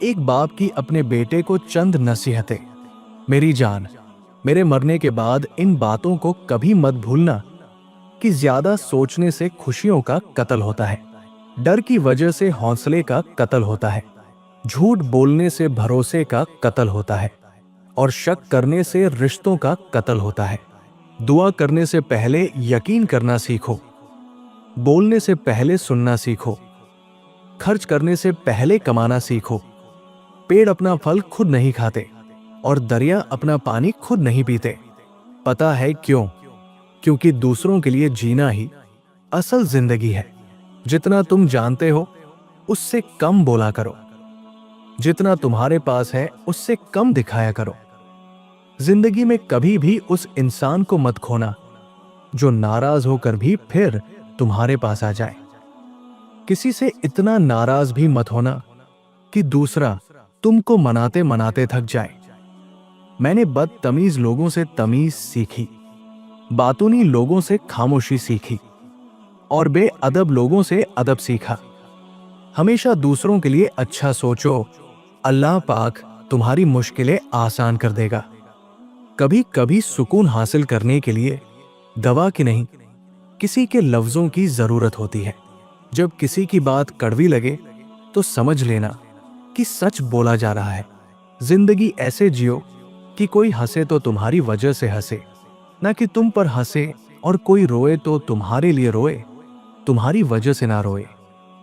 ایک बाप की अपने बेटे को चंद नसीहतें। मेरी जान, मेरे मरने के बाद इन बातों को कभी मत भूलना कि ज्यादा सोचने से खुशियों का कत्ल होता है, डर की वजह से हौसले का कत्ल होता है, झूठ बोलने से भरोसे का कत्ल होता है और शक करने से रिश्तों का कत्ल होता है। दुआ करने से पहले यकीन करना सीखो, बोलने से पहले सुनना सीखो, खर्च करने से पहले कमाना सीखो। पेड़ अपना फल खुद नहीं खाते और दरिया अपना पानी खुद नहीं पीते। पता है क्यों? क्योंकि दूसरों के लिए जीना ही असल जिंदगी है। जितना तुम जानते हो उससे कम बोला करो, जितना तुम्हारे पास है उससे कम दिखाया करो। जिंदगी में कभी भी उस इंसान को मत खोना जो नाराज होकर भी फिर तुम्हारे पास आ जाए। किसी से इतना नाराज भी मत होना कि दूसरा तुमको मनाते मनाते थक जाए। मैंने बदतमीज लोगों से तमीज सीखी, बातूनी लोगों से खामोशी सीखी और बेअदब लोगों से अदब सीखा। हमेशा दूसरों के लिए अच्छा सोचो, अल्लाह पाक तुम्हारी मुश्किलें आसान कर देगा। कभी कभी सुकून हासिल करने के लिए दवा की नहीं, किसी के लफ्जों की जरूरत होती है। जब किसी की बात कड़वी लगे तो समझ लेना कि सच बोला जा रहा है। जिंदगी ऐसे जियो कि कोई हंसे तो तुम्हारी वजह से हंसे, ना कि तुम पर हंसे, और कोई रोए तो तुम्हारे लिए रोए, तुम्हारी वजह से ना रोए।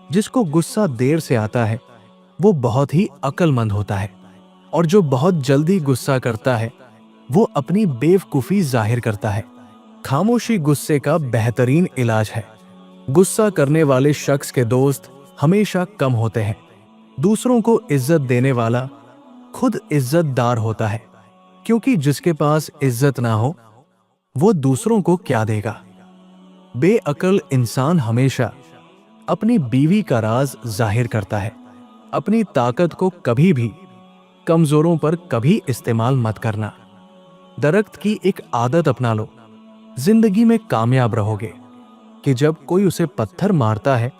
जिसको गुस्सा देर से आता है वो बहुत ही अक्लमंद होता है, और जो बहुत जल्दी गुस्सा करता है वो अपनी बेवकूफी जाहिर करता है। खामोशी गुस्से का बेहतरीन इलाज है। गुस्सा करने वाले शख्स के दोस्त हमेशा कम होते हैं। दूसरों को इज्जत देने वाला खुद इज्जतदार होता है, क्योंकि जिसके पास इज्जत ना हो वो दूसरों को क्या देगा। बेअक्ल इंसान हमेशा अपनी बीवी का राज जाहिर करता है। अपनी ताकत को कभी भी कमजोरों पर कभी इस्तेमाल मत करना। दरख्त की एक आदत अपना लो, जिंदगी में कामयाब रहोगे कि जब कोई उसे पत्थर मारता है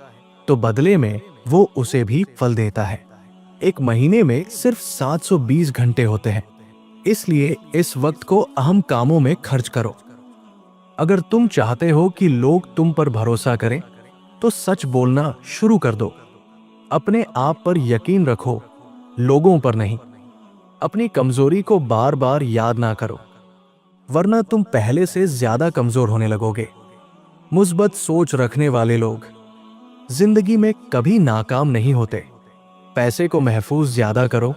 तो बदले में वो उसे भी फल देता है। एक महीने में सिर्फ 720 घंटे होते हैं, इसलिए इस वक्त को अहम कामों में खर्च करो। अगर तुम चाहते हो कि लोग तुम पर भरोसा करें तो सच बोलना शुरू कर दो। अपने आप पर यकीन रखो, लोगों पर नहीं। अपनी कमजोरी को बार बार याद ना करो, वरना तुम पहले से ज्यादा कमजोर होने लगोगे। मुस्बत सोच रखने वाले लोग जिंदगी में कभी नाकाम नहीं होते। पैसे को महफूज ज्यादा करो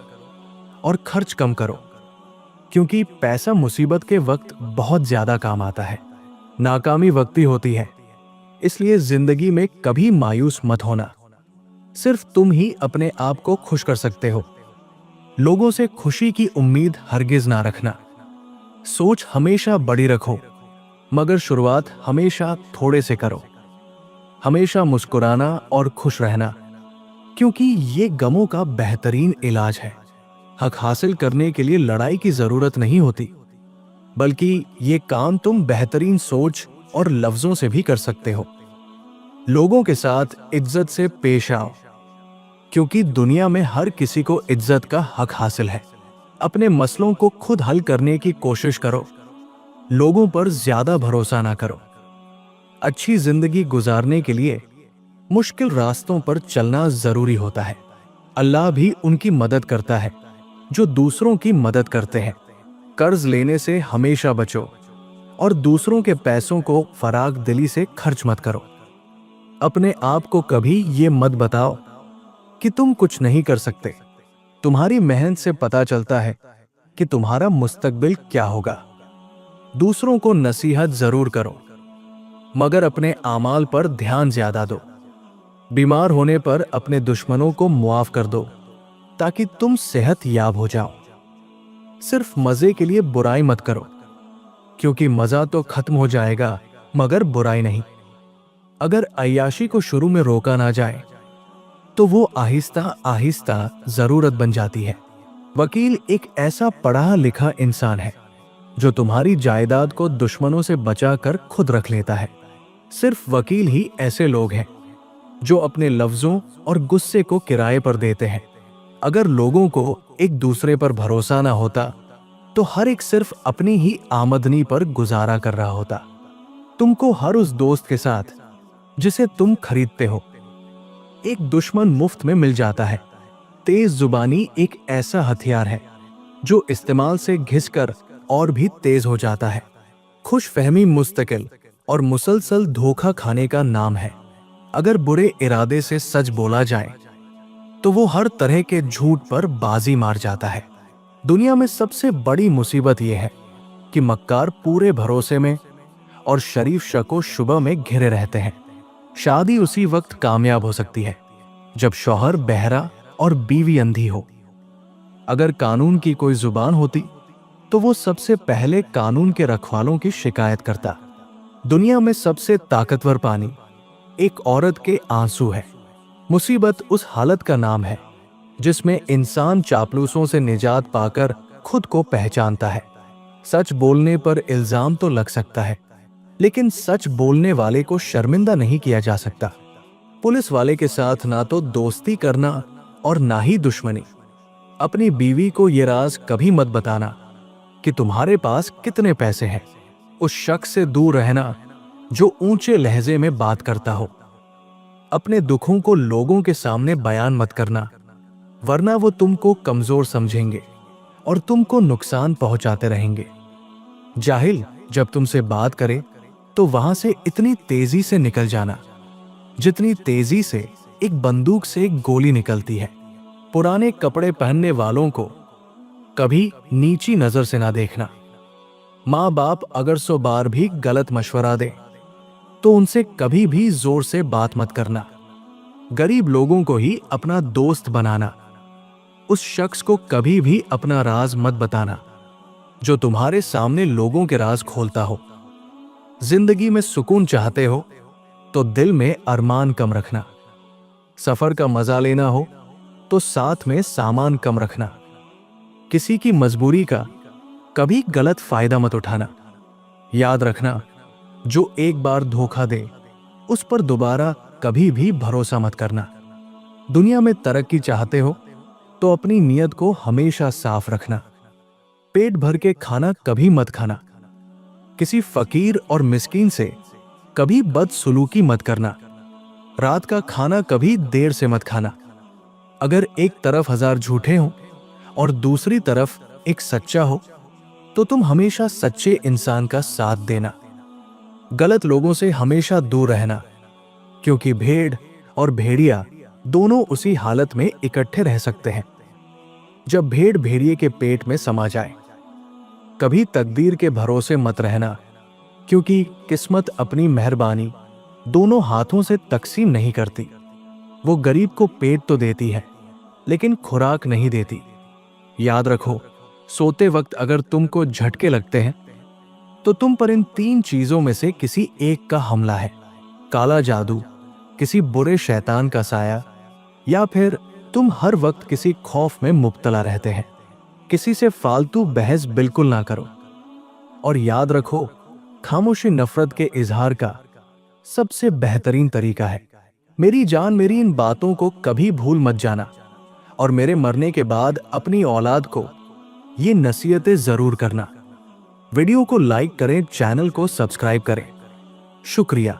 और खर्च कम करो, क्योंकि पैसा मुसीबत के वक्त बहुत ज्यादा काम आता है, नाकामी वक्त ही होती है। इसलिए जिंदगी में कभी मायूस मत होना। सिर्फ तुम ही अपने आप को खुश कर सकते हो। लोगों से खुशी की उम्मीद हरगिज ना रखना। सोच हमेशा बड़ी रखो, मगर शुरुआत हमेशा थोड़े से करो। हमेशा मुस्कुराना और खुश रहना, क्योंकि ये गमों का बेहतरीन इलाज है। हक हासिल करने के लिए लड़ाई की जरूरत नहीं होती, बल्कि ये काम तुम बेहतरीन सोच और लफ्जों से भी कर सकते हो। लोगों के साथ इज्जत से पेश आओ, क्योंकि दुनिया में हर किसी को इज्जत का हक हासिल है। अपने मसलों को खुद हल करने की कोशिश करो, लोगों पर ज्यादा भरोसा ना करो। अच्छी जिंदगी गुजारने के लिए मुश्किल रास्तों पर चलना जरूरी होता है। अल्लाह भी उनकी मदद करता है जो दूसरों की मदद करते हैं। कर्ज लेने से हमेशा बचो और दूसरों के पैसों को फराग दिली से खर्च मत करो। अपने आप को कभी ये मत बताओ कि तुम कुछ नहीं कर सकते। तुम्हारी मेहनत से पता चलता है कि तुम्हारा मुस्तकबिल क्या होगा। दूसरों को नसीहत जरूर करो, मगर अपने आमाल पर ध्यान ज्यादा दो। बीमार होने पर अपने दुश्मनों को मुआफ कर दो, ताकि तुम सेहत याब हो जाओ। सिर्फ मजे के लिए बुराई मत करो, क्योंकि मजा तो खत्म हो जाएगा मगर बुराई नहीं। अगर अय्याशी को शुरू में रोका ना जाए तो वो आहिस्ता आहिस्ता जरूरत बन जाती है। वकील एक ऐसा पढ़ा लिखा इंसान है जो तुम्हारी जायदाद को दुश्मनों से बचाकर खुद रख लेता है। सिर्फ वकील ही ऐसे लोग हैं जो अपने लफ्जों और गुस्से को किराए पर देते हैं। अगर लोगों को एक दूसरे पर भरोसा ना होता तो हर एक सिर्फ अपनी ही आमदनी पर गुजारा कर रहा होता। तुमको हर उस दोस्त के साथ जिसे तुम खरीदते हो एक दुश्मन मुफ्त में मिल जाता है। तेज जुबानी एक ऐसा हथियार है जो इस्तेमाल से घिसकर और भी तेज हो जाता है। खुशफहमी मुस्तकिल और मुसलसल धोखा खाने का नाम है। अगर बुरे इरादे से सच बोला जाए तो वो हर तरह के झूठ पर बाजी मार जाता है। दुनिया में सबसे बड़ी मुसीबत यह है कि मक्कार पूरे भरोसे में और शरीफ शको शुबा में घिरे रहते हैं। शादी उसी वक्त कामयाब हो सकती है जब शौहर बहरा और बीवी अंधी हो। अगर कानून की कोई जुबान होती तो वो सबसे पहले कानून के रखवालों की शिकायत करता। दुनिया में सबसे ताकतवर पानी एक औरत के आंसू है। मुसीबत उस हालत का नाम है जिसमें इंसान चापलूसों से निजात पाकर खुद को पहचानता है। सच बोलने पर इल्जाम तो लग सकता है, लेकिन सच बोलने वाले को शर्मिंदा नहीं किया जा सकता। पुलिस वाले के साथ ना तो दोस्ती करना और ना ही दुश्मनी। अपनी बीवी को यह राज कभी मत बताना कि तुम्हारे पास कितने पैसे हैं। उस शख्स से दूर रहना जो ऊंचे लहजे में बात करता हो। अपने दुखों को लोगों के सामने बयान मत करना, वरना वो तुमको कमजोर समझेंगे और तुमको नुकसान पहुंचाते रहेंगे। जाहिल जब तुमसे बात करे तो वहां से इतनी तेजी से निकल जाना जितनी तेजी से एक बंदूक से एक गोली निकलती है। पुराने कपड़े पहनने वालों को कभी नीची नजर से ना देखना। माँ बाप अगर 100 बार भी गलत मशवरा दे तो उनसे कभी भी जोर से बात मत करना। गरीब लोगों को ही अपना दोस्त बनाना। उस शख्स को कभी भी अपना राज मत बताना जो तुम्हारे सामने लोगों के राज खोलता हो। जिंदगी में सुकून चाहते हो तो दिल में अरमान कम रखना। सफर का मजा लेना हो तो साथ में सामान कम रखना। किसी की मजबूरी का कभी गलत फायदा मत उठाना। याद रखना, जो एक बार धोखा दे उस पर दोबारा कभी भी भरोसा मत करना। दुनिया में तरक्की चाहते हो तो अपनी नीयत को हमेशा साफ रखना। पेट भर के खाना कभी मत खाना। किसी फकीर और मिस्कीन से कभी बदसलूकी मत करना। रात का खाना कभी देर से मत खाना। अगर एक तरफ 1000 झूठे हों और दूसरी तरफ एक सच्चा हो तो तुम हमेशा सच्चे इंसान का साथ देना। गलत लोगों से हमेशा दूर रहना, क्योंकि भेड़ और भेड़िया दोनों उसी हालत में इकट्ठे रह सकते हैं जब भेड़ भेड़िए के पेट में समा जाए। कभी तकदीर के भरोसे मत रहना, क्योंकि किस्मत अपनी मेहरबानी दोनों हाथों से तकसीम नहीं करती। वो गरीब को पेट तो देती है लेकिन खुराक नहीं देती। याद रखो, सोते वक्त अगर तुमको झटके लगते हैं तो तुम पर इन 3 चीजों में से किसी एक का हमला है। काला जादू, किसी बुरे शैतान का साया, या फिर तुम हर वक्त किसी खौफ में मुब्तला रहते हैं। किसी से फालतू बहस बिल्कुल ना करो। और याद रखो, खामोशी नफरत के इजहार का सबसे बेहतरीन तरीका है। मेरी जान, मेरी इन बातों को कभी भूल मत जाना और मेरे मरने के बाद अपनी औलाद को ये नसीहतें जरूर करना। वीडियो को लाइक करें, चैनल को सब्सक्राइब करें। शुक्रिया।